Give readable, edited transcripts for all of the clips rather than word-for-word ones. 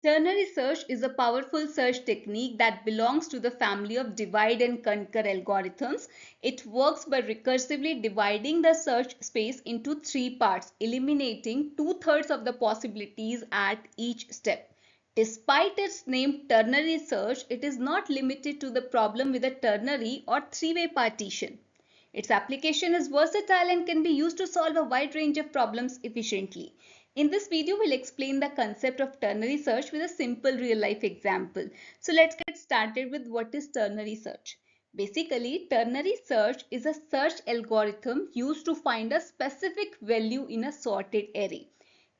Ternary search is a powerful search technique that belongs to the family of divide and conquer algorithms. It works by recursively dividing the search space into three parts, eliminating two-thirds of the possibilities at each step. Despite its name ternary search, it is not limited to the problem with a ternary or three-way partition. Its application is versatile and can be used to solve a wide range of problems efficiently. In this video, we'll explain the concept of ternary search with a simple real-life example. So let's get started with what is ternary search. Basically, ternary search is a search algorithm used to find a specific value in a sorted array.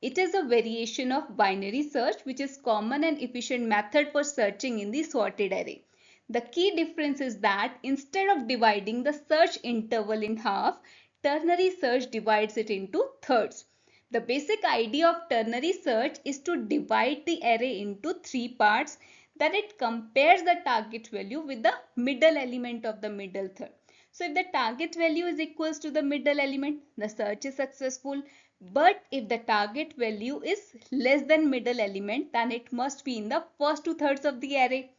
It is a variation of binary search, which is common and efficient method for searching in the sorted array. The key difference is that instead of dividing the search interval in half, ternary search divides it into thirds. The basic idea of ternary search is to divide the array into three parts. Then it compares the target value with the middle element of the middle third. So if the target value is equals to the middle element, the search is successful. But if the target value is less than middle element, then it must be in the first two thirds of the array.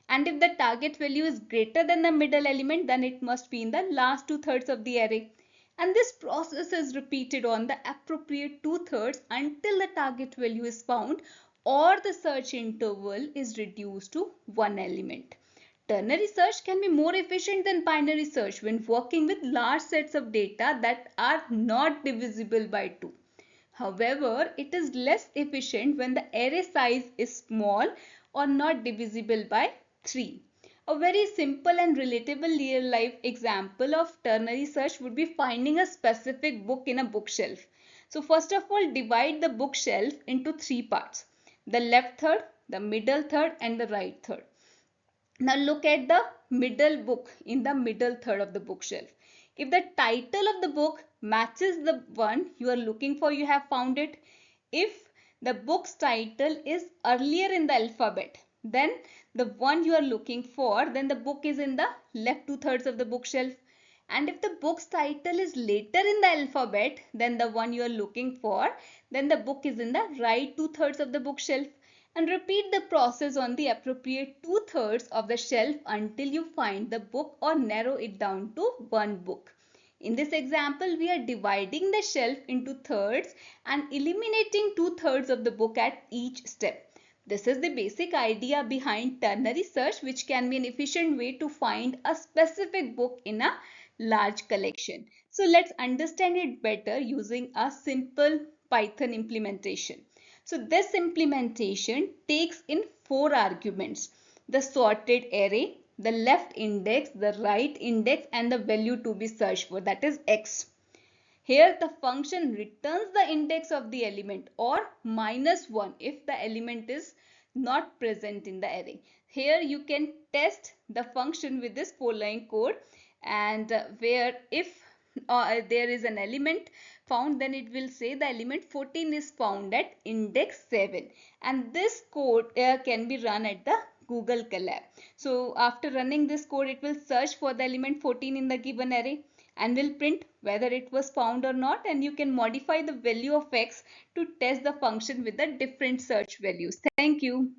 And if the target value is greater than the middle element, then it must be in the last two thirds of the array. And this process is repeated on the appropriate two thirds until the target value is found or the search interval is reduced to one element. Ternary search can be more efficient than binary search when working with large sets of data that are not divisible by 2. However, it is less efficient when the array size is small or not divisible by 3. A very simple and relatable real-life example of ternary search would be finding a specific book in a bookshelf. So first of all, divide the bookshelf into three parts: the left third, the middle third, and the right third. Now look at the middle book in the middle third of the bookshelf. If the title of the book matches the one you are looking for, you have found it. If the book's title is earlier in the alphabet than the one you are looking for, then the book is in the left two thirds of the bookshelf. And if the book's title is later in the alphabet than the one you are looking for, then the book is in the right two thirds of the bookshelf. And repeat the process on the appropriate two thirds of the shelf until you find the book or narrow it down to one book. In this example, we are dividing the shelf into thirds and eliminating two thirds of the book at each step. This is the basic idea behind ternary search, which can be an efficient way to find a specific book in a large collection. So let's understand it better using a simple Python implementation. So this implementation takes in 4 arguments: the sorted array, the left index, the right index, and the value to be searched for, that is x. Here the function returns the index of the element or -1 if the element is not present in the array. Here you can test the function with this following code, and where if there is an element found, then it will say the element 14 is found at index 7, and this code can be run at the Google Colab. So after running this code, it will search for the element 14 in the given array and will print whether it was found or not, and you can modify the value of x to test the function with the different search values. Thank you.